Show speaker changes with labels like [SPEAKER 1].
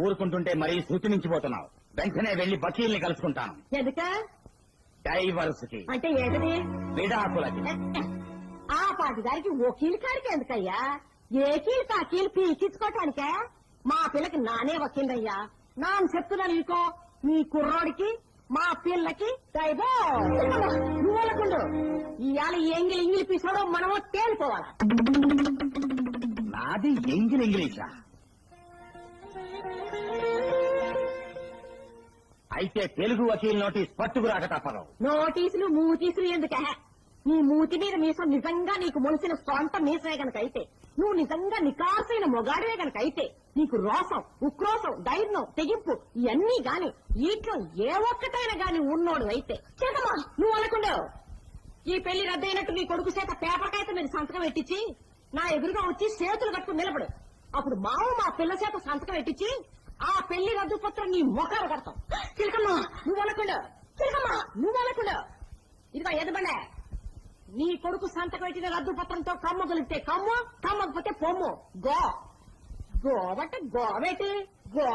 [SPEAKER 1] ఊరుకుంటుంటే మరీ శృతి మించిపోతున్నావు. వెంటనే వెళ్లి వకీల్ని కలుసుకుంటాను.
[SPEAKER 2] ఎందుక
[SPEAKER 1] డైవర్స్ కి
[SPEAKER 2] అంటే ఏంటది?
[SPEAKER 1] విడాకులకి.
[SPEAKER 2] ఆ పాటిదారికి వకీల్ కాడికి ఎందుకయ్యా? ఏకీలు కాకీలు పీకించుకోవటానికే? మా పిల్లకి నానే వకీలయ్యా. నాన్న చెప్తున్నాను ఇంకో, మీ కుర్రోడికి మా పిల్లకి నువ్వులకుండు. ఇవాళ ఎంగిలి ఇంగిలి పీసోడో మనమో తేలిపోవాలా.
[SPEAKER 1] నాది ఎంగిల్ ఇంగ్లీషా? అయితే తెలుగు వకీల్ నోటీస్ పట్టుకురాక తప్పదు.
[SPEAKER 2] నోటీసులు మూటీసులు ఎందుకే? నీ మూతి మీద మీసం నిజంగా నీకు మొలిసిన సొంత మీసమే గనకైతే, నువ్వు నిజంగా నికార్సైన మొగాడివే గనకైతే, నీకు రోసం, ఉక్రోసం, ధైర్యం, తెగింపు ఇవన్నీ గాని వీటిలో ఏ ఒక్కటైనా గాని ఉన్నోడు అయితే చేతమా నువ్వు అనకుండా ఈ పెళ్లి రద్దయినట్టు నీ కొడుకు చేత పేపర్ కాగితం మీద సంతకం పెట్టించి నా ఎదురుగా వచ్చి చేతులు కట్టుకుని నిలబడు. అప్పుడు మావు మా పిల్ల చేత సంతకం పెట్టించి ఆ పెళ్లి రద్దు పత్రం నీ మొఖాలు కడతాం. చిలకమ్మా నువ్వు అనకుండా, చిలకమ్మా నువ్వు అనకుండా. ఇదిగో ఎదబండే, నీ కొడుకు సంతకం పెట్టిన రద్దు పత్రంతో కమ్మ గొలిపితే కమ్ము, కమ్మకపోతే పొమ్ము. గో గోబట్టే గోబెట్టి గో.